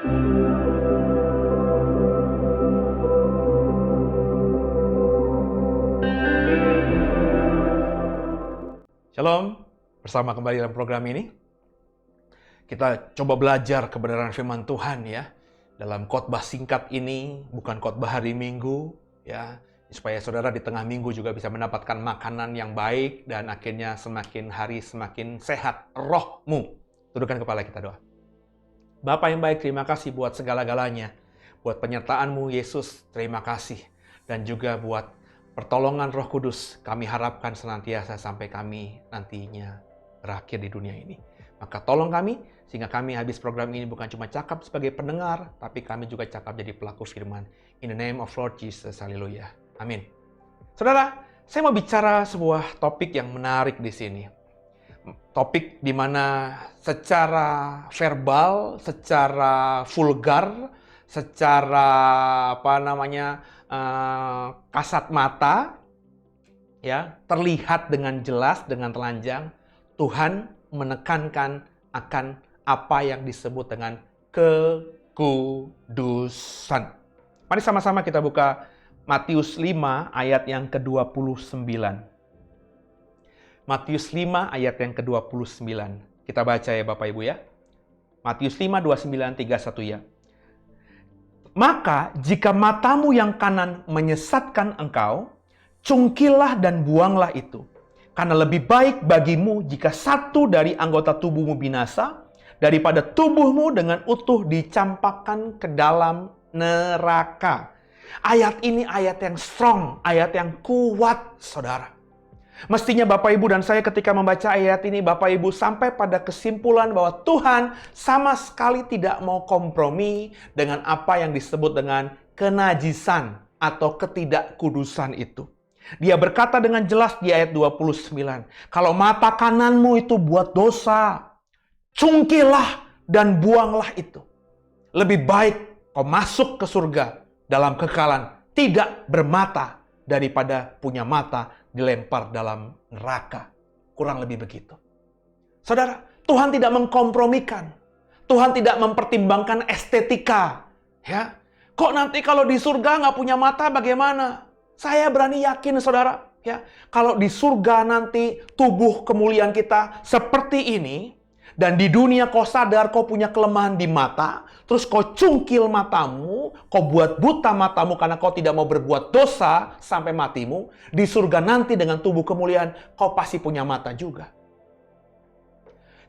Shalom, bersama kembali dalam program ini. Kita coba belajar kebenaran firman Tuhan ya. Dalam khotbah singkat ini, bukan khotbah hari Minggu ya. Supaya saudara di tengah minggu juga bisa mendapatkan makanan yang baik dan akhirnya semakin hari semakin sehat rohmu. Tundukkan kepala kita doa. Bapa yang baik, terima kasih buat segala-galanya. Buat penyertaan-Mu Yesus, terima kasih. Dan juga buat pertolongan Roh Kudus, kami harapkan senantiasa sampai kami nantinya berakhir di dunia ini. Maka tolong kami, sehingga kami habis program ini bukan cuma cakap sebagai pendengar, tapi kami juga cakap jadi pelaku firman. In the name of Lord Jesus, haleluya. Amin. Saudara, saya mau bicara sebuah topik yang menarik di sini. Topik di mana secara verbal, secara vulgar, secara kasat mata ya, terlihat dengan jelas, dengan telanjang, Tuhan menekankan akan apa yang disebut dengan kekudusan. Mari sama-sama kita buka Matius 5 ayat yang ke-29. Matius 5 ayat yang ke-29. Kita baca ya Bapak Ibu ya. Matius 5, 29, 31 ya. Maka jika matamu yang kanan menyesatkan engkau, cungkilah dan buanglah itu. Karena lebih baik bagimu jika satu dari anggota tubuhmu binasa, daripada tubuhmu dengan utuh dicampakkan ke dalam neraka. Ayat ini ayat yang strong, ayat yang kuat, saudara. Mestinya Bapak Ibu dan saya ketika membaca ayat ini, Bapak Ibu sampai pada kesimpulan bahwa Tuhan sama sekali tidak mau kompromi dengan apa yang disebut dengan kenajisan atau ketidakkudusan itu. Dia berkata dengan jelas di ayat 29, kalau mata kananmu itu buat dosa, cungkilah dan buanglah itu. Lebih baik kau masuk ke surga dalam kekalan tidak bermata daripada punya mata dilempar dalam neraka. Kurang lebih begitu. Saudara, Tuhan tidak mengkompromikan. Tuhan tidak mempertimbangkan estetika. Ya, kok nanti kalau di surga nggak punya mata bagaimana? Saya berani yakin, saudara. Ya, kalau di surga nanti tubuh kemuliaan kita seperti ini, dan di dunia kau sadar kau punya kelemahan di mata, terus kau cungkil matamu, kau buat buta matamu karena kau tidak mau berbuat dosa sampai matimu, di surga nanti dengan tubuh kemuliaan kau pasti punya mata juga.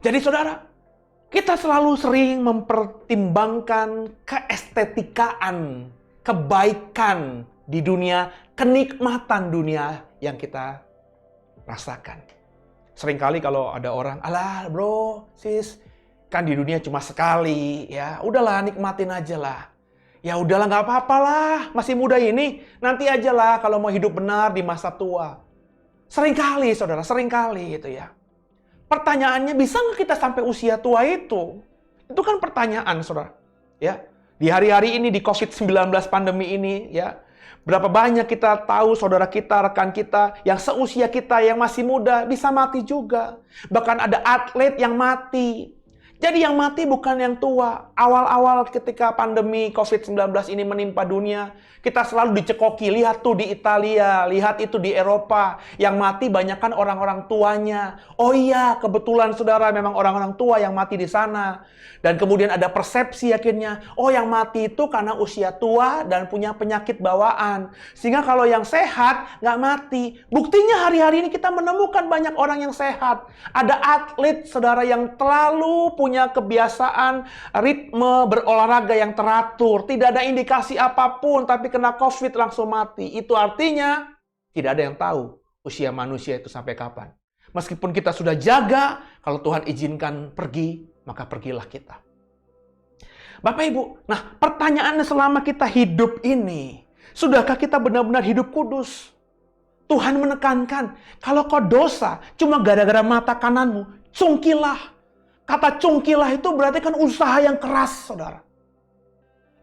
Jadi saudara, kita selalu sering mempertimbangkan keestetikaan, kebaikan di dunia, kenikmatan dunia yang kita rasakan. Seringkali kalau ada orang, alah bro, sis, kan di dunia cuma sekali, ya udahlah nikmatin aja lah. Ya udahlah nggak apa-apa lah, masih muda ini, nanti aja lah kalau mau hidup benar di masa tua. Seringkali saudara, seringkali itu ya. Pertanyaannya, bisa nggak kita sampai usia tua itu? Itu kan pertanyaan saudara. Ya, di hari-hari ini, di COVID-19 pandemi ini, ya, berapa banyak kita tahu saudara kita, rekan kita, yang seusia kita, yang masih muda, bisa mati juga. Bahkan ada atlet yang mati. Jadi yang mati bukan yang tua. Awal-awal ketika pandemi COVID-19 ini menimpa dunia, kita selalu dicekoki. Lihat tuh di Italia, lihat itu di Eropa. Yang mati banyak kan orang-orang tuanya. Oh iya, kebetulan saudara memang orang-orang tua yang mati di sana. Dan kemudian ada persepsi akhirnya, oh yang mati itu karena usia tua dan punya penyakit bawaan. Sehingga kalau yang sehat nggak mati. Buktinya hari-hari ini kita menemukan banyak orang yang sehat. Ada atlet saudara yang terlalu punya kebiasaan ritme berolahraga yang teratur. Tidak ada indikasi apapun tapi kena COVID langsung mati. Itu artinya tidak ada yang tahu usia manusia itu sampai kapan. Meskipun kita sudah jaga, kalau Tuhan izinkan pergi, maka pergilah kita. Bapak Ibu, nah pertanyaannya selama kita hidup ini, sudahkah kita benar-benar hidup kudus? Tuhan menekankan, kalau kau dosa cuma gara-gara mata kananmu, cungkilah. Kata cungkilah itu berarti kan usaha yang keras, saudara.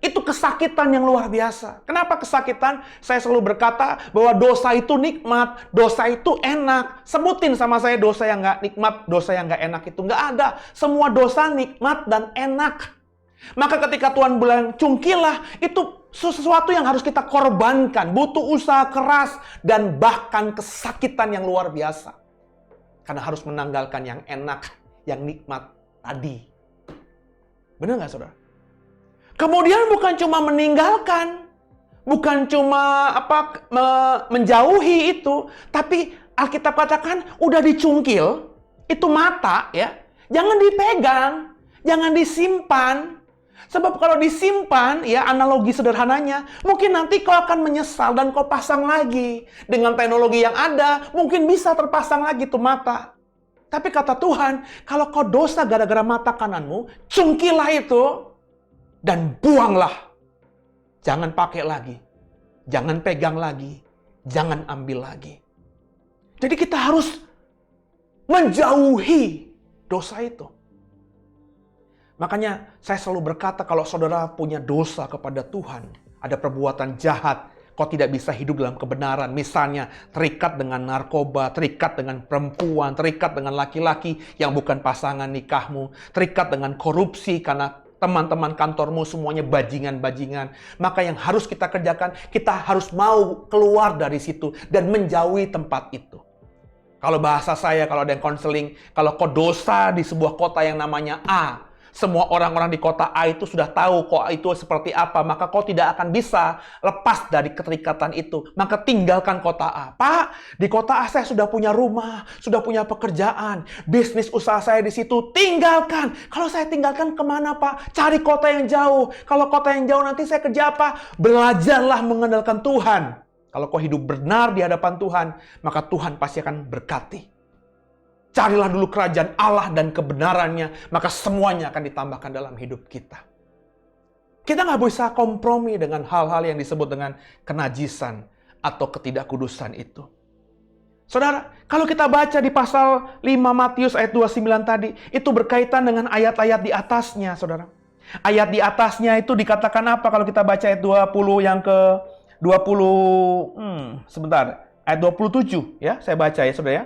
Itu kesakitan yang luar biasa. Kenapa kesakitan? Saya selalu berkata bahwa dosa itu nikmat, dosa itu enak. Sebutin sama saya dosa yang nggak nikmat, dosa yang nggak enak itu. Nggak ada. Semua dosa nikmat dan enak. Maka ketika Tuhan bilang cungkilah, itu sesuatu yang harus kita korbankan. Butuh usaha keras dan bahkan kesakitan yang luar biasa. Karena harus menanggalkan yang enak, yang nikmat tadi. Benar nggak, saudara? Kemudian bukan cuma meninggalkan, bukan cuma menjauhi itu, tapi Alkitab katakan udah dicungkil, itu mata ya, jangan dipegang, jangan disimpan. Sebab kalau disimpan, ya analogi sederhananya, mungkin nanti kau akan menyesal dan kau pasang lagi. Dengan teknologi yang ada, mungkin bisa terpasang lagi tuh mata. Tapi kata Tuhan, kalau kau dosa gara-gara mata kananmu, cungkilah itu dan buanglah. Jangan pakai lagi. Jangan pegang lagi. Jangan ambil lagi. Jadi kita harus menjauhi dosa itu. Makanya saya selalu berkata kalau saudara punya dosa kepada Tuhan, ada perbuatan jahat, kau tidak bisa hidup dalam kebenaran. Misalnya terikat dengan narkoba, terikat dengan perempuan, terikat dengan laki-laki yang bukan pasangan nikahmu, terikat dengan korupsi karena teman-teman kantormu semuanya bajingan-bajingan. Maka yang harus kita kerjakan, kita harus mau keluar dari situ dan menjauhi tempat itu. Kalau bahasa saya, kalau ada yang konseling, kalau kau dosa di sebuah kota yang namanya A, semua orang-orang di kota A itu sudah tahu kok itu seperti apa. Maka kau tidak akan bisa lepas dari keterikatan itu. Maka tinggalkan kota A. Pak, di kota A saya sudah punya rumah, sudah punya pekerjaan, bisnis usaha saya di situ. Tinggalkan. Kalau saya tinggalkan kemana, Pak? Cari kota yang jauh. Kalau kota yang jauh nanti saya kerja apa? Belajarlah mengandalkan Tuhan. Kalau kau hidup benar di hadapan Tuhan, maka Tuhan pasti akan berkati. Carilah dulu kerajaan Allah dan kebenarannya, maka semuanya akan ditambahkan dalam hidup kita. Kita nggak bisa kompromi dengan hal-hal yang disebut dengan kenajisan atau ketidakkudusan itu. Saudara, kalau kita baca di pasal 5 Matius ayat 29 tadi, itu berkaitan dengan ayat-ayat di atasnya, saudara. Ayat di atasnya itu dikatakan apa kalau kita baca ayat 20 yang ke 20, ayat 27 ya, saya baca ya saudara ya.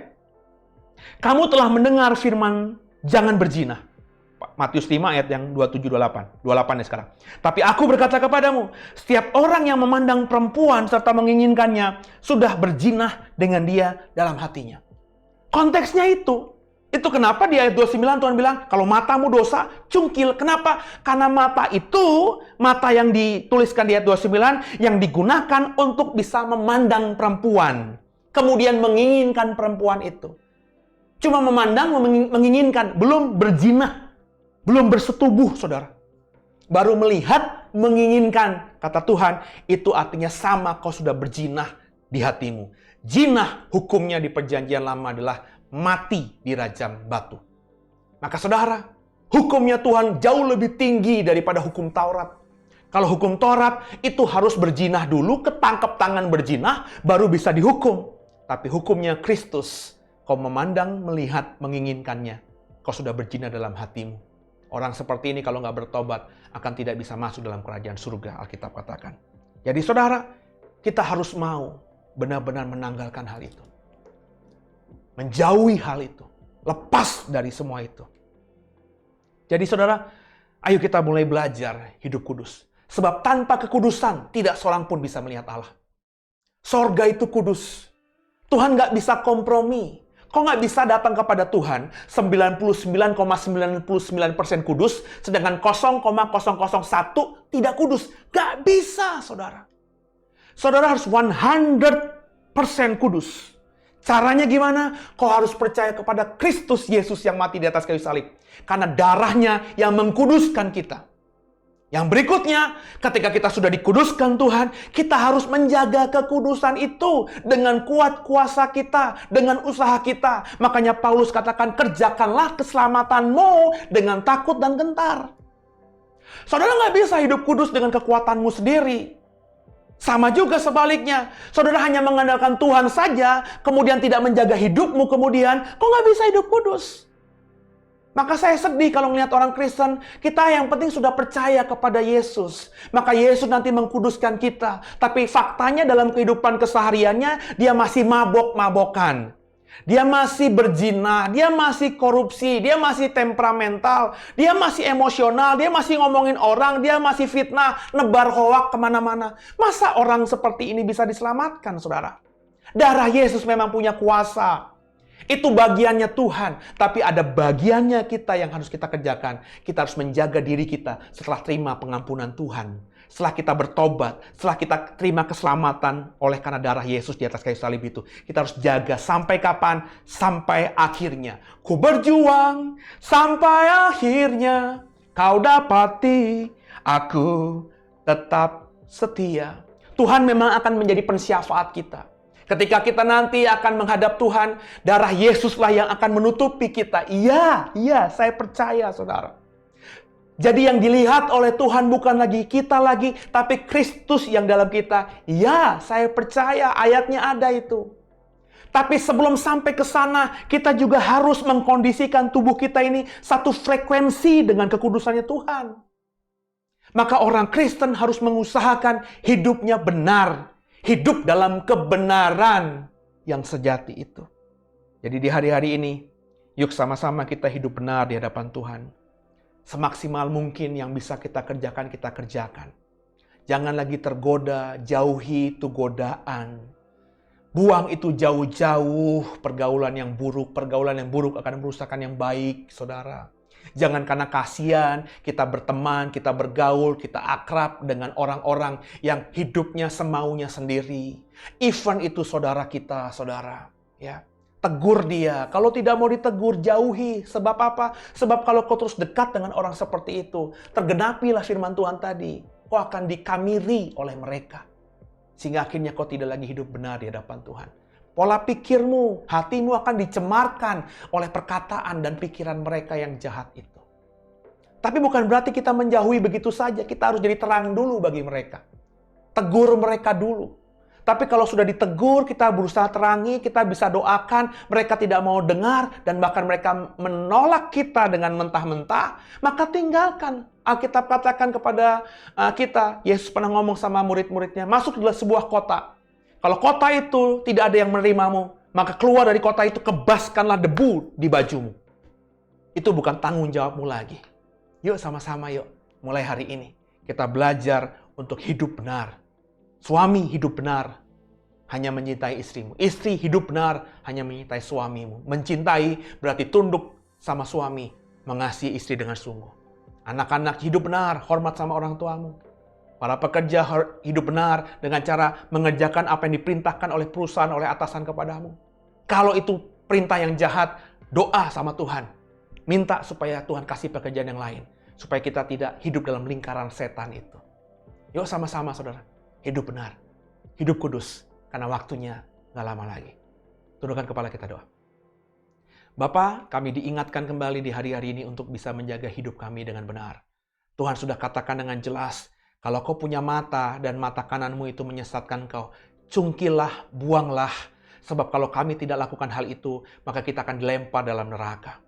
Kamu telah mendengar firman jangan berzina. Matius 5 ayat yang 27-28. 28 ya sekarang. Tapi aku berkata kepadamu, setiap orang yang memandang perempuan serta menginginkannya, sudah berzina dengan dia dalam hatinya. Konteksnya itu. Itu kenapa di ayat 29 Tuhan bilang, kalau matamu dosa, cungkil. Kenapa? Karena mata itu, mata yang dituliskan di ayat 29, yang digunakan untuk bisa memandang perempuan. Kemudian menginginkan perempuan itu. Cuma memandang, menginginkan, belum berzina, belum bersetubuh, saudara. Baru melihat, menginginkan. Kata Tuhan, itu artinya sama kau sudah berzina di hatimu. Zina hukumnya di perjanjian lama adalah mati di rajam batu. Maka saudara, hukumnya Tuhan jauh lebih tinggi daripada hukum Taurat. Kalau hukum Taurat itu harus berzina dulu, ketangkep tangan berzina, baru bisa dihukum. Tapi hukumnya Kristus, kau memandang, melihat, menginginkannya, kau sudah berzina dalam hatimu. Orang seperti ini kalau nggak bertobat, akan tidak bisa masuk dalam kerajaan surga, Alkitab katakan. Jadi saudara, kita harus mau benar-benar menanggalkan hal itu. Menjauhi hal itu. Lepas dari semua itu. Jadi saudara, ayo kita mulai belajar hidup kudus. Sebab tanpa kekudusan, tidak seorang pun bisa melihat Allah. Sorga itu kudus. Tuhan nggak bisa kompromi. Kau nggak bisa datang kepada Tuhan 99,99% kudus, sedangkan 0,001 tidak kudus. Nggak bisa, saudara. Saudara harus 100% kudus. Caranya gimana? Kau harus percaya kepada Kristus Yesus yang mati di atas kayu salib. Karena darahnya yang mengkuduskan kita. Yang berikutnya, ketika kita sudah dikuduskan Tuhan, kita harus menjaga kekudusan itu dengan kuat kuasa kita, dengan usaha kita. Makanya Paulus katakan, kerjakanlah keselamatanmu dengan takut dan gentar. Saudara nggak bisa hidup kudus dengan kekuatanmu sendiri. Sama juga sebaliknya, saudara hanya mengandalkan Tuhan saja, kemudian tidak menjaga hidupmu kemudian, kok nggak bisa hidup kudus? Maka saya sedih kalau melihat orang Kristen, kita yang penting sudah percaya kepada Yesus. Maka Yesus nanti mengkuduskan kita. Tapi faktanya dalam kehidupan kesehariannya, dia masih mabok-mabokan. Dia masih berzina, dia masih korupsi, dia masih temperamental, dia masih emosional, dia masih ngomongin orang, dia masih fitnah, nebar hoak kemana-mana. Masa orang seperti ini bisa diselamatkan, saudara? Darah Yesus memang punya kuasa. Itu bagiannya Tuhan, tapi ada bagiannya kita yang harus kita kerjakan. Kita harus menjaga diri kita setelah terima pengampunan Tuhan. Setelah kita bertobat, setelah kita terima keselamatan oleh karena darah Yesus di atas kayu salib itu. Kita harus jaga sampai kapan? Sampai akhirnya. Ku berjuang sampai akhirnya. Kau dapati, aku tetap setia. Tuhan memang akan menjadi pensyafaat kita. Ketika kita nanti akan menghadap Tuhan, darah Yesuslah yang akan menutupi kita. Iya, saya percaya, saudara. Jadi yang dilihat oleh Tuhan bukan lagi kita lagi, tapi Kristus yang dalam kita. Ya, saya percaya ayatnya ada itu. Tapi sebelum sampai ke sana, kita juga harus mengkondisikan tubuh kita ini satu frekuensi dengan kekudusannya Tuhan. Maka orang Kristen harus mengusahakan hidupnya benar. Hidup dalam kebenaran yang sejati itu. Jadi di hari-hari ini, yuk sama-sama kita hidup benar di hadapan Tuhan. Semaksimal mungkin yang bisa kita kerjakan, kita kerjakan. Jangan lagi tergoda, jauhi itu godaan. Buang itu jauh-jauh pergaulan yang buruk. Pergaulan yang buruk akan merusakkan yang baik, saudara. Jangan karena kasihan, kita berteman, kita bergaul, kita akrab dengan orang-orang yang hidupnya semaunya sendiri. Even itu saudara kita, saudara. Ya. Tegur dia. Kalau tidak mau ditegur, jauhi. Sebab apa? Sebab kalau kau terus dekat dengan orang seperti itu, tergenapilah firman Tuhan tadi. Kau akan dikamiri oleh mereka. Sehingga akhirnya kau tidak lagi hidup benar di hadapan Tuhan. Pola pikirmu, hatimu akan dicemarkan oleh perkataan dan pikiran mereka yang jahat itu. Tapi bukan berarti kita menjauhi begitu saja. Kita harus jadi terang dulu bagi mereka. Tegur mereka dulu. Tapi kalau sudah ditegur, kita berusaha terangi, kita bisa doakan, mereka tidak mau dengar, dan bahkan mereka menolak kita dengan mentah-mentah, maka tinggalkan. Alkitab katakan kepada kita, Yesus pernah ngomong sama murid-muridnya, masuk ke sebuah kota. Kalau kota itu tidak ada yang menerimamu, maka keluar dari kota itu, kebaskanlah debu di bajumu. Itu bukan tanggung jawabmu lagi. Yuk sama-sama yuk, mulai hari ini, kita belajar untuk hidup benar. Suami hidup benar, hanya mencintai istrimu. Istri hidup benar, hanya mencintai suamimu. Mencintai berarti tunduk sama suami, mengasihi istri dengan sungguh. Anak-anak hidup benar, hormat sama orang tuamu. Para pekerja hidup benar dengan cara mengerjakan apa yang diperintahkan oleh perusahaan, oleh atasan kepadamu. Kalau itu perintah yang jahat, doa sama Tuhan. Minta supaya Tuhan kasih pekerjaan yang lain. Supaya kita tidak hidup dalam lingkaran setan itu. Yuk sama-sama saudara. Hidup benar, hidup kudus, karena waktunya gak lama lagi. Tundukkan kepala kita doa. Bapa, kami diingatkan kembali di hari-hari ini untuk bisa menjaga hidup kami dengan benar. Tuhan sudah katakan dengan jelas, kalau kau punya mata dan mata kananmu itu menyesatkan kau, cungkilah, buanglah. Sebab kalau kami tidak lakukan hal itu, maka kita akan dilempar dalam neraka.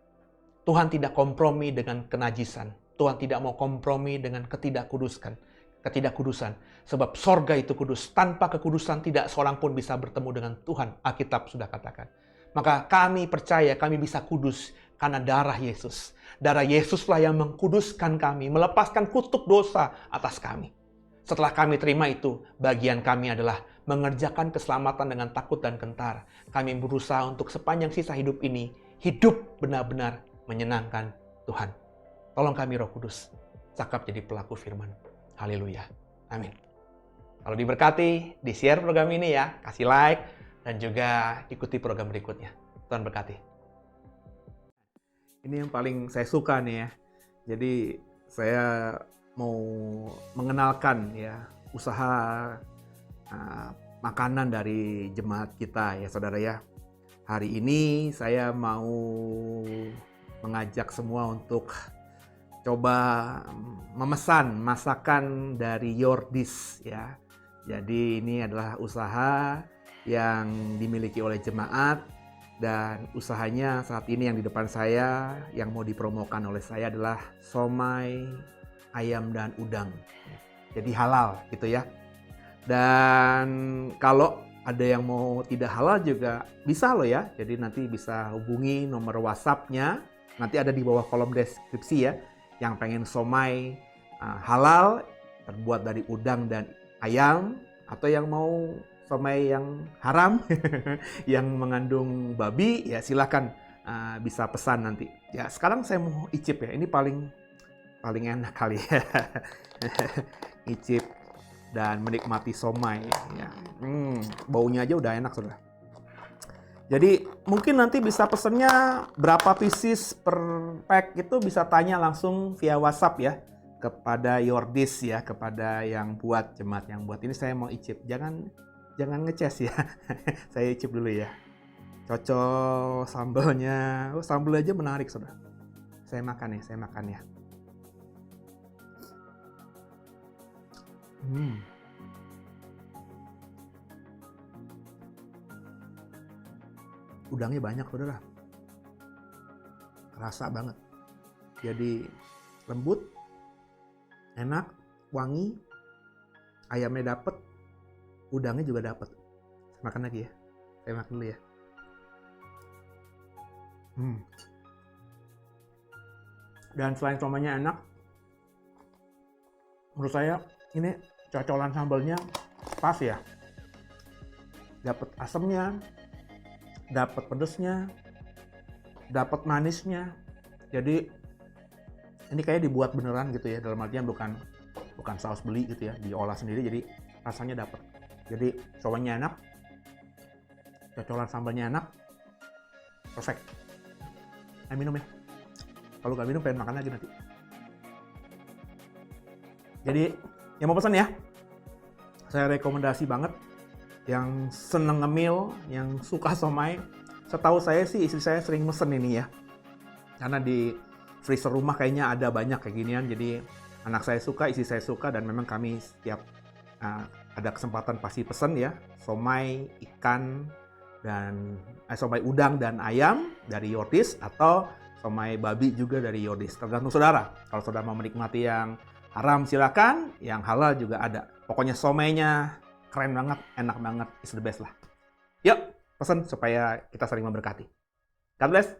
Tuhan tidak kompromi dengan kenajisan. Tuhan tidak mau kompromi dengan ketidakkudusan. Sebab sorga itu kudus. Tanpa kekudusan tidak seorang pun bisa bertemu dengan Tuhan. Alkitab sudah katakan. Maka kami percaya kami bisa kudus karena darah Yesus. Darah Yesuslah yang mengkuduskan kami, melepaskan kutuk dosa atas kami. Setelah kami terima itu, bagian kami adalah mengerjakan keselamatan dengan takut dan gentar. Kami berusaha untuk sepanjang sisa hidup ini, hidup benar-benar menyenangkan Tuhan. Tolong kami Roh Kudus, cakap jadi pelaku firman. Haleluya. Amin. Kalau diberkati, di-share program ini ya. Kasih like, dan juga ikuti program berikutnya. Tuhan berkati. Ini yang paling saya suka nih ya. Jadi saya mau mengenalkan ya usaha makanan dari jemaat kita ya saudara ya. Hari ini saya mau mengajak semua untuk coba memesan masakan dari Your Dish ya. Jadi ini adalah usaha yang dimiliki oleh jemaat dan usahanya saat ini yang di depan saya yang mau dipromokan oleh saya adalah somai, ayam dan udang. Jadi halal gitu ya. Dan kalau ada yang mau tidak halal juga bisa loh ya. Jadi nanti bisa hubungi nomor WhatsApp-nya. Nanti ada di bawah kolom deskripsi ya. Yang pengen somai halal terbuat dari udang dan ayam, atau yang mau somai yang haram yang mengandung babi, ya silakan bisa pesan nanti. Ya sekarang saya mau icip ya. Ini paling enak kali ya. Icip dan menikmati somai ya. Baunya aja udah enak sudah. Jadi mungkin nanti bisa pesennya berapa pieces per pack, itu bisa tanya langsung via WhatsApp ya kepada Yordis ya, kepada yang buat, jemaat yang buat. Ini saya mau icip, jangan ngeces ya. Saya icip dulu ya. Cocok sambalnya. Oh, sambal aja menarik sudah. Saya makan ya. Udangnya banyak saudara, kerasa banget. Jadi lembut, enak, wangi, ayamnya dapet, udangnya juga dapet. Makan lagi ya, saya makan dulu ya. Dan selain somainya enak, menurut saya ini cocolan sambalnya pas ya. Dapat asamnya, dapat pedesnya, dapat manisnya. Jadi ini kayak dibuat beneran gitu ya, dalam artian bukan saus beli gitu ya, diolah sendiri, jadi rasanya dapat. Jadi somainya enak, cocolan sambalnya enak, perfect. Ayo minum ya. Kalau nggak minum pengen makan lagi nanti. Jadi yang mau pesan ya, saya rekomendasi banget. Yang seneng ngemil, yang suka somai. Setahu saya sih istri saya sering mesen ini ya. Karena di freezer rumah kayaknya ada banyak kayak ginian. Jadi anak saya suka, istri saya suka, dan memang kami setiap ada kesempatan pasti pesen ya. Somai ikan dan somai udang dan ayam dari Yordis, atau somai babi juga dari Yordis. Tergantung saudara. Kalau saudara mau menikmati yang haram silakan, yang halal juga ada. Pokoknya somainya keren banget, enak banget, is the best lah. Yuk, pesen supaya kita saling memberkati. God bless.